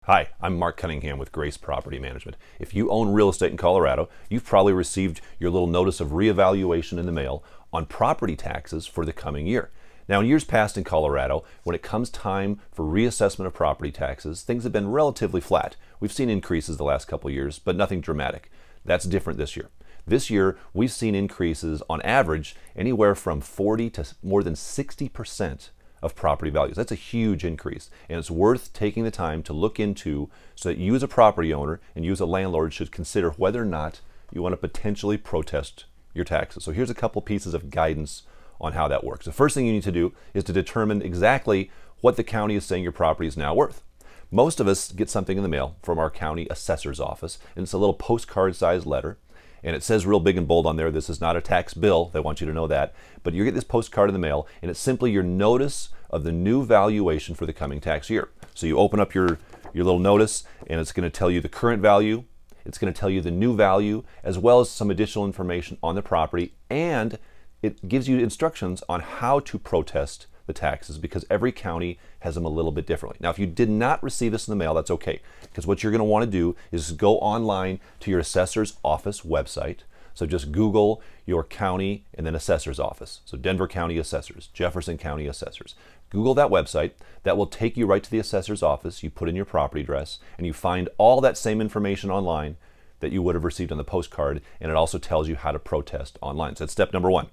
Hi, I'm Mark Cunningham with Grace Property Management. If you own real estate in Colorado, you've probably received your little notice of reevaluation in the mail on property taxes for the coming year. Now, in years past in Colorado, when it comes time for reassessment of property taxes, things have been relatively flat. We've seen increases the last couple of years, but nothing dramatic. That's different this year. This year, we've seen increases on average anywhere from 40 to more than 60% of property values. That's a huge increase, and it's worth taking the time to look into so that you as a property owner and you as a landlord should consider whether or not you want to potentially protest your taxes. So here's a couple pieces of guidance on how that works. The first thing you need to do is to determine exactly what the county is saying your property is now worth. Most of us get something in the mail from our county assessor's office, and it's a little postcard-sized letter. And it says real big and bold on there, this is not a tax bill. They want you to know that. But you get this postcard in the mail, and it's simply your notice of the new valuation for the coming tax year. So you open up your little notice, and it's going to tell you the current value. It's going to tell you the new value, as well as some additional information on the property. And it gives you instructions on how to protest the taxes, because every county has them a little bit differently. Now, if you did not receive this in the mail, that's okay, because what you're going to want to do is go online to your assessor's office website. So just Google your county and then assessor's office. So Denver County Assessors, Jefferson County Assessors. Google that website. That will take you right to the assessor's office. You put in your property address and you find all that same information online that you would have received on the postcard, and it also tells you how to protest online. So that's step number one.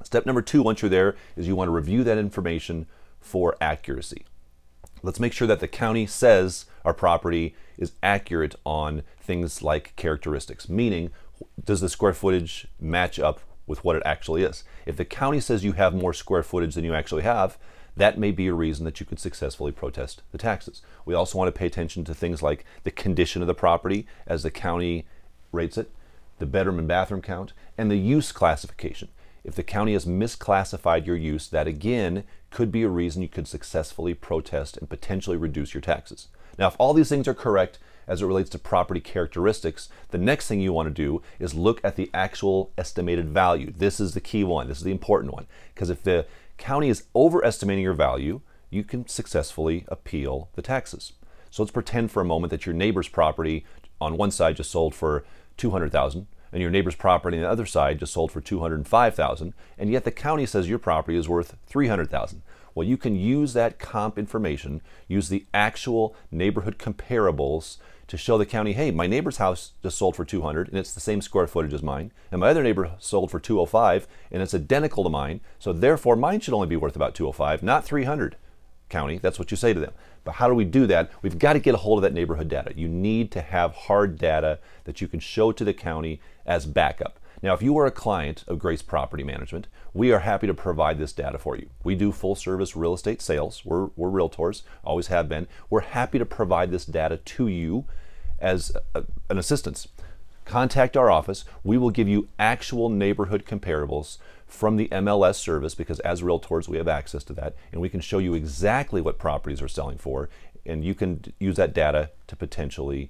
Step number two, once you're there, is you want to review that information for accuracy. Let's make sure that the county says our property is accurate on things like characteristics, meaning does the square footage match up with what it actually is? If the county says you have more square footage than you actually have, that may be a reason that you could successfully protest the taxes. We also want to pay attention to things like the condition of the property as the county rates it, the bedroom and bathroom count, and the use classification. If the county has misclassified your use, that again could be a reason you could successfully protest and potentially reduce your taxes. Now, if all these things are correct as it relates to property characteristics, the next thing you want to do is look at the actual estimated value. This is the key one. This is the important one. Because if the county is overestimating your value, you can successfully appeal the taxes. So let's pretend for a moment that your neighbor's property on one side just sold for $200,000. and your neighbor's property on the other side just sold for $205,000, and yet the county says your property is worth $300,000. Well, you can use that comp information, use the actual neighborhood comparables to show the county, hey, my neighbor's house just sold for $200 and it's the same square footage as mine, and my other neighbor sold for $205 and it's identical to mine, so therefore mine should only be worth about $205, not $300. County, that's what you say to them. But how do we do that? We've got to get a hold of that neighborhood data. You need to have hard data that you can show to the county as backup. Now, if you are a client of Grace Property Management, we are happy to provide this data for you. We do full service real estate sales. We're realtors, always have been. We're happy to provide this data to you as an assistance. Contact our office. We will give you actual neighborhood comparables from the MLS service, because as realtors we have access to that, and we can show you exactly what properties are selling for, and you can use that data to potentially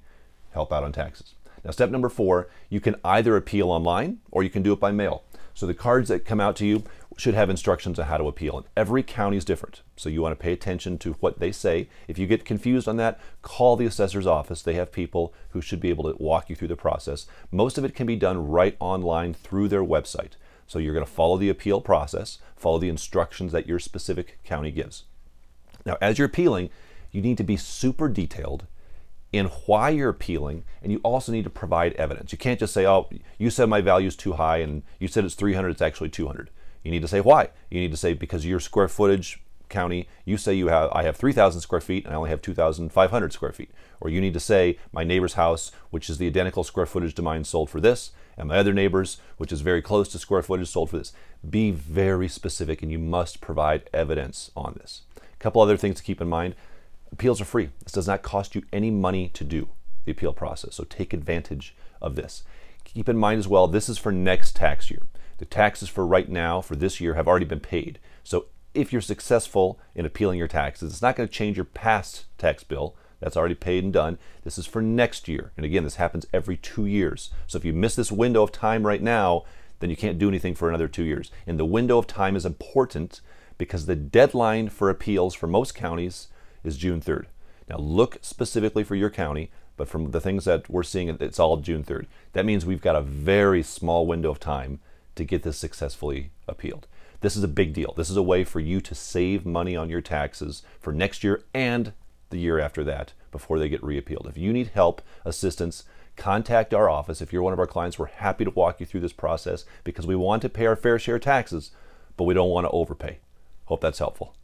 help out on taxes. Now, step number 4, you can either appeal online or you can do it by mail. So the cards that come out to you should have instructions on how to appeal, and every county is different, so you want to pay attention to what they say. If you get confused on that, call the assessor's office. They have people who should be able to walk you through the process. Most of it can be done right online through their website. So you're going to follow the appeal process, follow the instructions that your specific county gives. Now, as you're appealing, you need to be super detailed in why you're appealing, and you also need to provide evidence. You can't just say, oh, you said my value is too high and you said it's 300, it's actually 200. You need to say why. You need to say, because your square footage county, you say I have 3,000 square feet and I only have 2,500 square feet. Or you need to say my neighbor's house, which is the identical square footage to mine, sold for this, and my other neighbor's, which is very close to square footage, sold for this. Be very specific, and you must provide evidence on this. A couple other things to keep in mind. Appeals are free. This does not cost you any money to do the appeal process, so take advantage of this. Keep in mind as well, this is for next tax year. The taxes for right now, for this year, have already been paid. So if you're successful in appealing your taxes, it's not going to change your past tax bill. That's already paid and done. This is for next year. And again, this happens every 2 years. So if you miss this window of time right now, then you can't do anything for another 2 years. And the window of time is important because the deadline for appeals for most counties is June 3rd. Now look specifically for your county, but from the things that we're seeing, it's all June 3rd. That means we've got a very small window of time to get this successfully appealed. This is a big deal. This is a way for you to save money on your taxes for next year and the year after that before they get reappealed. If you need help, assistance, contact our office. If you're one of our clients, we're happy to walk you through this process because we want to pay our fair share of taxes, but we don't want to overpay. Hope that's helpful.